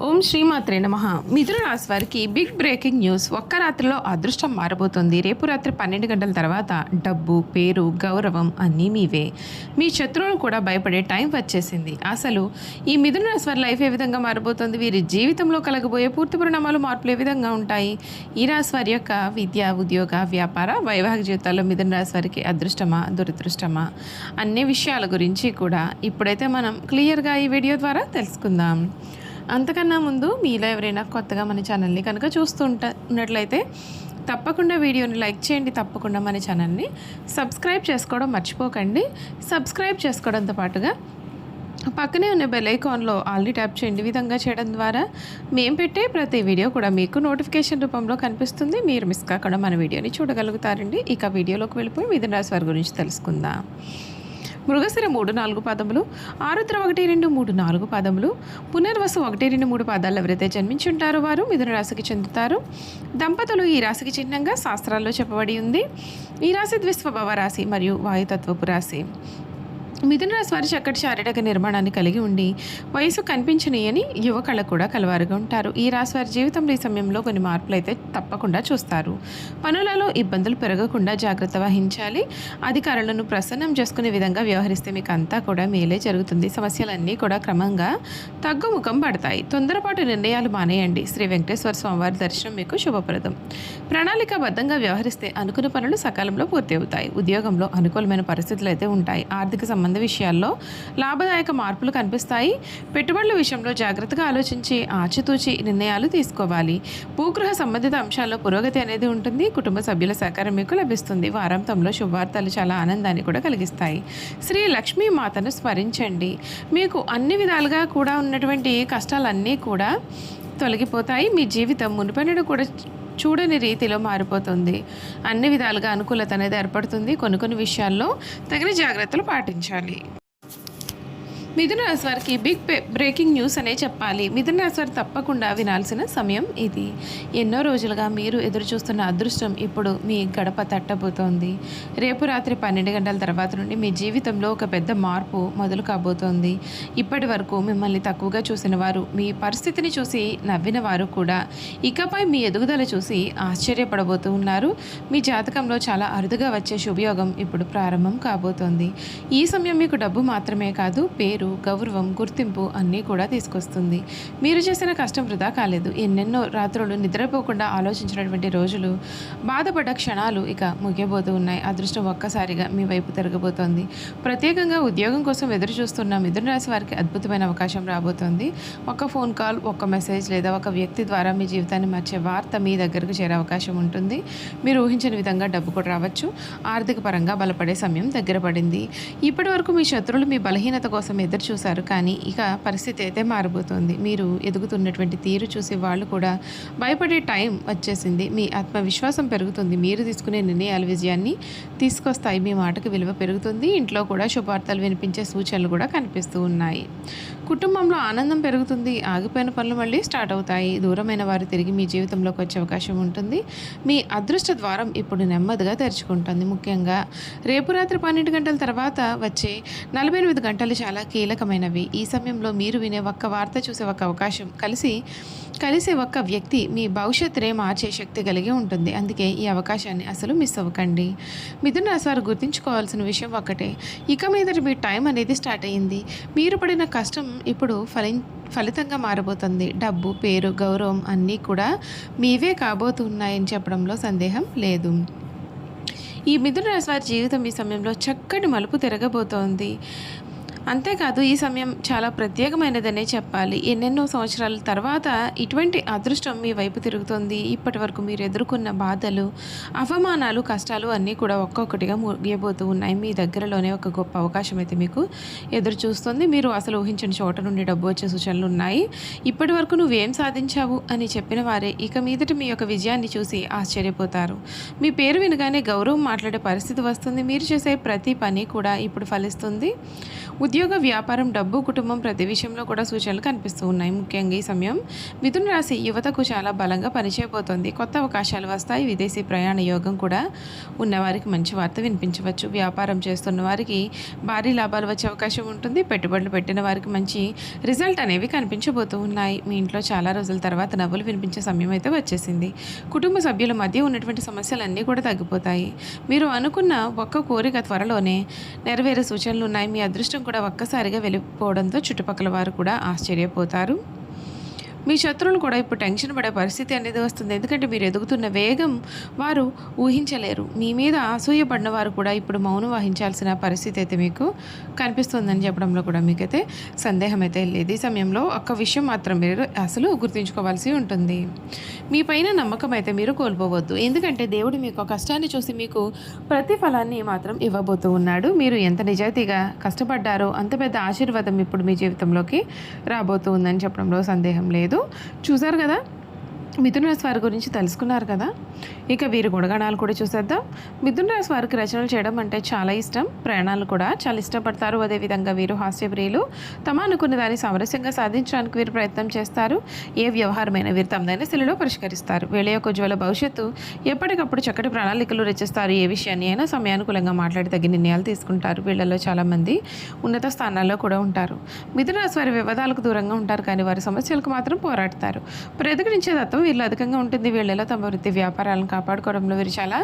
ఓం శ్రీమాత్రే నమః. మిథున రాశి వారికి బిగ్ బ్రేకింగ్ న్యూస్. ఒక్క రాత్రిలో అదృష్టం మారబోతోంది. రేపు రాత్రి 12 గంటల తర్వాత డబ్బు, పేరు, గౌరవం అన్నీ మీవే. మీ శత్రువులు కూడా భయపడే టైం వచ్చేసింది. అసలు ఈ మిథున రాశి వారి లైఫ్ ఏ విధంగా మారబోతోంది, వీరి జీవితంలో కలగబోయే పూర్తి పరిణామాలు, మార్పులు ఏ విధంగా ఉంటాయి, ఈ రాశి వారి యొక్క విద్య, ఉద్యోగ, వ్యాపార, వైవాహిక జీవితాల్లో మిథున రాశి వారికి అదృష్టమా, దురదృష్టమా అన్ని విషయాల గురించి కూడా ఇప్పుడైతే మనం క్లియర్గా ఈ వీడియో ద్వారా తెలుసుకుందాం. అంతకన్నా ముందు మీలో ఎవరైనా కొత్తగా మన ఛానల్ని కనుక ఉన్నట్లయితే తప్పకుండా వీడియోని లైక్ చేయండి. తప్పకుండా మన ఛానల్ని సబ్స్క్రైబ్ చేసుకోవడం మర్చిపోకండి. సబ్స్క్రైబ్ చేసుకోవడంతో పాటుగా పక్కనే ఉన్న బెల్ ఐకాన్లో ఆల్రెడీ ట్యాప్ చేయండి. విధంగా చేయడం ద్వారా మేము పెట్టే ప్రతి వీడియో కూడా మీకు నోటిఫికేషన్ రూపంలో కనిపిస్తుంది. మీరు మిస్ కాకుండా మన వీడియోని చూడగలుగుతారండి. ఇక వీడియోలోకి వెళ్ళిపోయి మిథున రాశి వారి గురించి తెలుసుకుందాం. మృగశిర 3-4 పాదములు, ఆరుద్ర 1-2, 3-4 పాదములు, పునర్వసు 1-2-3 పాదాలు ఎవరైతే జన్మించుంటారో వారు మిథున రాశికి చెందుతారు. దంపతులు ఈ రాశికి చిహ్నంగా శాస్త్రాల్లో చెప్పబడి ఉంది. ఈ రాశి ద్విస్వభావ రాశి మరియు వాయుతత్వపు రాశి. మిథున రాశి వారి చక్కటి శారీరక నిర్మాణాన్ని కలిగి ఉండి వయసు కనిపించనీయని యువకళ కూడా కలవారుగా ఉంటారు. ఈ రాశి వారి జీవితంలో ఈ సమయంలో కొన్ని మార్పులు అయితే తప్పకుండా చూస్తారు. పనులలో ఇబ్బందులు పెరగకుండా జాగ్రత్త వహించాలి. అధికారులను ప్రసన్నం చేసుకునే విధంగా వ్యవహరిస్తే మీకు అంతా కూడా మేలే జరుగుతుంది. సమస్యలన్నీ కూడా క్రమంగా తగ్గుముఖం పడతాయి. తొందరపాటు నిర్ణయాలు మానేయండి. శ్రీ వెంకటేశ్వర స్వామివారి దర్శనం మీకు శుభప్రదం. ప్రణాళికాబద్ధంగా వ్యవహరిస్తే అనుకున్న పనులు సకాలంలో పూర్తి అవుతాయి. ఉద్యోగంలో అనుకూలమైన పరిస్థితులు అయితే ఉంటాయి. ఆర్థిక సంబంధ విషయాల్లో లాభదాయక మార్పులు కనిపిస్తాయి. పెట్టుబడుల విషయంలో జాగ్రత్తగా ఆలోచించి ఆచితూచి నిర్ణయాలు తీసుకోవాలి. భూగృహ సంబంధిత అంశాల్లో పురోగతి అనేది ఉంటుంది. కుటుంబ సభ్యుల సహకారం మీకు లభిస్తుంది. వారాంతంలో శుభవార్తలు చాలా ఆనందాన్ని కూడా కలిగిస్తాయి. శ్రీ లక్ష్మీ మాతను స్మరించండి. మీకు అన్ని విధాలుగా కూడా ఉన్నటువంటి కష్టాలన్నీ కూడా తొలగిపోతాయి. మీ జీవితం మునుపటిని కూడా చూడని రీతిలో మారిపోతుంది. అన్ని విధాలుగా అనుకూలత అనేది ఏర్పడుతుంది. కొన్ని విషయాల్లో తగిన జాగ్రత్తలు పాటించాలి. మిథున రాశి వారికి బిగ్ బ్రేకింగ్ న్యూస్ అనే చెప్పాలి. మిథున రాశి వారు తప్పకుండా వినాల్సిన సమయం ఇది. ఎన్నో రోజులుగా మీరు ఎదురు చూస్తున్న అదృష్టం ఇప్పుడు మీ గడప తట్టబోతోంది. రేపు రాత్రి 12 గంటల తర్వాత నుండి మీ జీవితంలో ఒక పెద్ద మార్పు మొదలు కాబోతోంది. ఇప్పటి వరకు మిమ్మల్ని తక్కువగా చూసిన వారు, మీ పరిస్థితిని చూసి నవ్విన వారు కూడా ఇకపై మీ ఎదుగుదల చూసి ఆశ్చర్యపడబోతూ ఉన్నారు. మీ జాతకంలో చాలా అరుదుగా వచ్చే శుభయోగం ఇప్పుడు ప్రారంభం కాబోతోంది. ఈ సమయం మీకు డబ్బు మాత్రమే కాదు, పేరు, గౌరవం, గుర్తింపు అన్నీ కూడా తీసుకొస్తుంది. మీరు చేసిన కష్టం వృధా కాలేదు. ఎన్నెన్నో రాత్రులు నిద్రపోకుండా ఆలోచించినటువంటి రోజులు, బాధపడ్డ క్షణాలు ఇక ముగియబోతూ ఉన్నాయి. అదృష్టం ఒక్కసారిగా మీ వైపు తిరగబోతోంది. ప్రత్యేకంగా ఉద్యోగం కోసం ఎదురు చూస్తున్న మిథున రాశి వారికి అద్భుతమైన అవకాశం రాబోతోంది. ఒక ఫోన్ కాల్, ఒక మెసేజ్ లేదా ఒక వ్యక్తి ద్వారా మీ జీవితాన్ని మార్చే వార్త మీ దగ్గరకు చేరే అవకాశం ఉంటుంది. మీరు ఊహించిన విధంగా డబ్బు కూడా రావచ్చు. ఆర్థిక పరంగా బలపడే సమయం దగ్గర పడింది. ఇప్పటి వరకు మీ శత్రువులు మీ బలహీనత కోసం ఎదురు చూశారు, కానీ ఇక పరిస్థితి అయితే మారబోతోంది. మీరు ఎదుగుతున్నటువంటి తీరు చూసి వాళ్ళు కూడా భయపడే టైం వచ్చేసింది. మీ ఆత్మవిశ్వాసం పెరుగుతుంది. మీరు తీసుకునే నిర్ణయాలు విజయాన్ని తీసుకొస్తాయి. మీ మాటకు విలువ పెరుగుతుంది. ఇంట్లో కూడా శుభార్తలు వినిపించే సూచనలు కూడా కనిపిస్తూ ఉన్నాయి. కుటుంబంలో ఆనందం పెరుగుతుంది. ఆగిపోయిన పనులు మళ్ళీ స్టార్ట్ అవుతాయి. దూరమైన వారు తిరిగి మీ జీవితంలోకి వచ్చే అవకాశం ఉంటుంది. మీ అదృష్ట ద్వారం ఇప్పుడు నెమ్మదిగా తెరుచుకుంటుంది. ముఖ్యంగా రేపు రాత్రి 12 గంటల తర్వాత వచ్చే 48 గంటలు చాలా కీలకమైనవి. ఈ సమయంలో మీరు వినే ఒక్క వార్త, చూసే ఒక అవకాశం, కలిసే ఒక్క వ్యక్తి మీ భవిష్యత్తునే మార్చే శక్తి కలిగి ఉంటుంది. అందుకే ఈ అవకాశాన్ని అసలు మిస్ అవ్వకండి. మిథున రాశి వారు గుర్తుంచుకోవాల్సిన విషయం ఒక్కటే, ఇక మీదట మీ టైం అనేది స్టార్ట్ అయ్యింది. మీరు పడిన కష్టం ఇప్పుడు ఫలితంగా మారబోతుంది. డబ్బు, పేరు, గౌరవం అన్నీ కూడా మీవే కాబోతున్నాయని చెప్పడంలో సందేహం లేదు. ఈ మిథున రాశి వారి జీవితం ఈ సమయంలో చక్కటి మలుపు తిరగబోతోంది. అంతేకాదు ఈ సమయం చాలా ప్రత్యేకమైనదనే చెప్పాలి. ఎన్నెన్నో సంవత్సరాల తర్వాత ఇటువంటి అదృష్టం మీ వైపు తిరుగుతుంది. ఇప్పటి వరకు మీరు ఎదుర్కొన్న బాధలు, అవమానాలు, కష్టాలు అన్నీ కూడా ఒక్కొక్కటిగా ముగియబోతూ ఉన్నాయి. మీ దగ్గరలోనే ఒక గొప్ప అవకాశం అయితే మీకు ఎదురు చూస్తుంది. మీరు అసలు ఊహించిన చోట నుండి డబ్బు వచ్చే సూచనలు ఉన్నాయి. ఇప్పటి వరకు నువ్వేం సాధించావు అని చెప్పిన వారే ఇక మీదట మీ యొక్క విజయాన్ని చూసి ఆశ్చర్యపోతారు. మీ పేరు వినగానే గౌరవం మాట్లాడే పరిస్థితి వస్తుంది. మీరు చేసే ప్రతి పని కూడా ఇప్పుడు ఫలిస్తుంది. ఉద్యోగ, వ్యాపారం, డబ్బు, కుటుంబం ప్రతి విషయంలో కూడా సూచనలు కనిపిస్తూ ఉన్నాయి. ముఖ్యంగా ఈ సమయం మిథున రాశి యువతకు చాలా బలంగా పనిచేయబోతోంది. కొత్త అవకాశాలు వస్తాయి. విదేశీ ప్రయాణ యోగం కూడా ఉన్నవారికి మంచి వార్త వినిపించవచ్చు. వ్యాపారం చేస్తున్న వారికి భారీ లాభాలు వచ్చే అవకాశం ఉంటుంది. పెట్టుబడులు పెట్టిన వారికి మంచి రిజల్ట్ అనేవి కనిపించబోతూ ఉన్నాయి. మీ ఇంట్లో చాలా రోజుల తర్వాత నవ్వులు వినిపించే సమయం అయితే వచ్చేసింది. కుటుంబ సభ్యుల మధ్య ఉన్నటువంటి సమస్యలన్నీ కూడా తగ్గిపోతాయి. మీరు అనుకున్న ఒక్క కోరిక త్వరలోనే నెరవేరే సూచనలు ఉన్నాయి. మీ అదృష్టం కూడా ఒక్కసారిగా వెళ్ళిపోవడంతో చుట్టుపక్కల వారు కూడా ఆశ్చర్యపోతారు. మీ శత్రువులు కూడా ఇప్పుడు టెన్షన్ పడే పరిస్థితి అనేది వస్తుంది. ఎందుకంటే మీరు ఎదుగుతున్న వేగం వారు ఊహించలేరు. మీ మీద అసూయపడిన వారు కూడా ఇప్పుడు మౌనం వహించాల్సిన పరిస్థితి అయితే మీకు కనిపిస్తుందని చెప్పడంలో కూడా మీకైతే సందేహం అయితే లేదు. ఈ సమయంలో ఒక్క విషయం మాత్రం మీరు అసలు గుర్తుంచుకోవాల్సి ఉంటుంది. మీ పైన నమ్మకం అయితే మీరు కోల్పోవద్దు. ఎందుకంటే దేవుడు మీకు కష్టాన్ని చూసి మీకు ప్రతిఫలాన్ని మాత్రం ఇవ్వబోతూ ఉన్నాడు. మీరు ఎంత నిజాయితీగా కష్టపడ్డారో అంత పెద్ద ఆశీర్వాదం ఇప్పుడు మీ జీవితంలోకి రాబోతూ ఉందని చెప్పడంలో సందేహం లేదు. చూసారు కదా, మిథున రాశి వారి గురించి తెలుసుకున్నారు కదా. ఇక వీరి గుణగణాలు కూడా చూసేద్దాం. మిథున రాశి వారికి రచనలు చేయడం అంటే చాలా ఇష్టం. ప్రయాణాలు కూడా చాలా ఇష్టపడతారు. అదేవిధంగా వీరు హాస్యప్రియులు. తమ అనుకున్న దాన్ని సామరస్యంగా సాధించడానికి వీరు ప్రయత్నం చేస్తారు. ఏ వ్యవహారమైనా వీరు తమదైన శైలిలో పరిష్కరిస్తారు. వీళ్ళ యొక్క ఉజ్వల భవిష్యత్తు ఎప్పటికప్పుడు చక్కటి ప్రణాళికలు రచిస్తారు. ఏ విషయాన్ని అయినా సమయానుకూలంగా మాట్లాడి తగిన నిర్ణయాలు తీసుకుంటారు. వీళ్ళలో చాలామంది ఉన్నత స్థానాల్లో కూడా ఉంటారు. మిథున రాశి వారి వివాదాలకు దూరంగా ఉంటారు, కానీ వారి సమస్యలకు మాత్రం పోరాడతారు. ప్రతిఘటించే తత్వం వీళ్ళు అధికంగా ఉంటుంది. వీళ్ళలో తమ వృత్తి వ్యాపారాలను కాపాడుకోవడంలో వీరు చాలా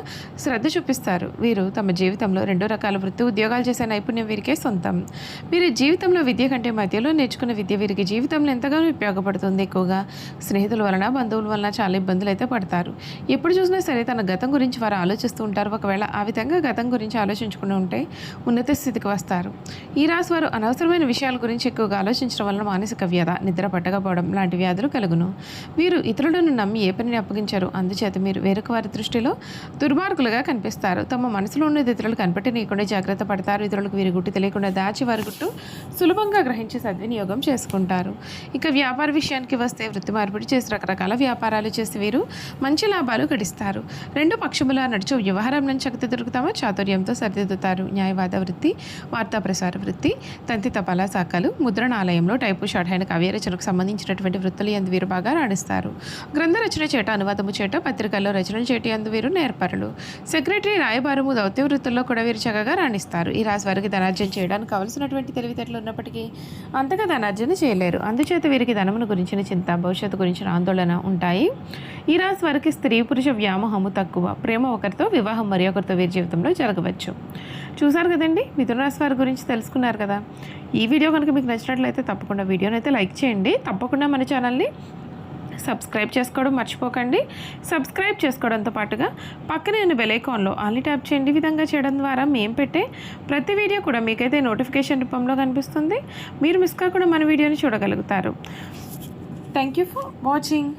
శ్రద్ధ చూపిస్తారు. వీరు తమ జీవితంలో 2 రకాల వృత్తి ఉద్యోగాలు చేసే నైపుణ్యం వీరికే సొంతం. వీరి జీవితంలో విద్య కంటే మధ్యలో నేర్చుకున్న విద్య వీరికి జీవితంలో ఎంతగానో ఉపయోగపడుతుంది. ఎక్కువగా స్నేహితుల వలన, బంధువుల వలన చాలా ఇబ్బందులు అయితే పడతారు. ఎప్పుడు చూసినా సరే తన గతం గురించి వారు ఆలోచిస్తూ ఉంటారు. ఒకవేళ ఆ విధంగా గతం గురించి ఆలోచించుకుని ఉంటే ఉన్నత స్థితికి వస్తారు. ఈ రాశి వారు అనవసరమైన విషయాల గురించి ఎక్కువగా ఆలోచించడం వలన మానసిక వ్యధ, నిద్ర పట్టకపోవడం లాంటి వ్యాధులు కలుగును. వీరు ఇతరులను నమ్మి ఏ పనిని అప్పగించారు. అందుచేత మీరు వేరొక వారి దృష్టిలో దుర్మార్గులుగా కనిపిస్తారు. తమ మనసులో ఉన్నది ఇతరులు కనిపెట్టనీయకుండా జాగ్రత్త పడతారు. ఇతరులకు వీరి గుట్టు తెలియకుండా దాచి వారి గుట్టు సులభంగా గ్రహించి సద్వినియోగం చేసుకుంటారు. ఇక వ్యాపార విషయానికి వస్తే వృత్తి మార్పిడి చేసి రకరకాల వ్యాపారాలు చేసి వీరు మంచి లాభాలు గడిస్తారు. 2 పక్షముల నడుచు వ్యవహారంలో శక్తి దొరుకుతామో చాతుర్యంతో సరిదిద్దుతారు. న్యాయవాద వృత్తి, వార్తా ప్రసార వృత్తి, తంతి తపాలా శాఖలు, ముద్రణాలయంలో టైపు షార్ట్ హ్యాండ్ కావ్య రచనకు సంబంధించినటువంటి వృత్తులు ఎందు వీరు బాగా రాణిస్తారు. గ్రంథ రచన చేట, అనువాదము చేట, పత్రికల్లో రచనలు చేటి అందు వీరు నేర్పరులు. సెక్రటరీ, రాయబారము, దౌత్య వృత్తుల్లో కూడా వీరు చక్కగా రాణిస్తారు. ఈ రాశి వారికి ధనార్జన చేయడానికి కావలసినటువంటి తెలివితేటలు ఉన్నప్పటికీ అంతగా ధనార్జన చేయలేరు. అందుచేత వీరికి ధనమును గురించిన చింత, భవిష్యత్తు గురించిన ఆందోళన ఉంటాయి. ఈ రాశి వారికి స్త్రీ పురుష వ్యామోహము తక్కువ. ప్రేమ ఒకరితో, వివాహం మరి ఒకరితో వీరి జీవితంలో జరగవచ్చు. చూసారు కదండి, మిథున రాశి వారి గురించి తెలుసుకున్నారు కదా. ఈ వీడియో కనుక మీకు నచ్చినట్లయితే తప్పకుండా వీడియోని అయితే లైక్ చేయండి. తప్పకుండా మన ఛానల్ని సబ్స్క్రైబ్ చేసుకోవడం మర్చిపోకండి. సబ్స్క్రైబ్ చేసుకోవడంతో పాటుగా పక్కనే ఉన్న బెల్ ఐకాన్లో ఆల్ని ట్యాప్ చేయండి. ఈ విధంగా చేయడం ద్వారా మేము పెట్టే ప్రతి వీడియో కూడా మీకైతే నోటిఫికేషన్ రూపంలో కనిపిస్తుంది. మీరు మిస్ కాకుండా మన వీడియోని చూడగలుగుతారు. Thank you for watching.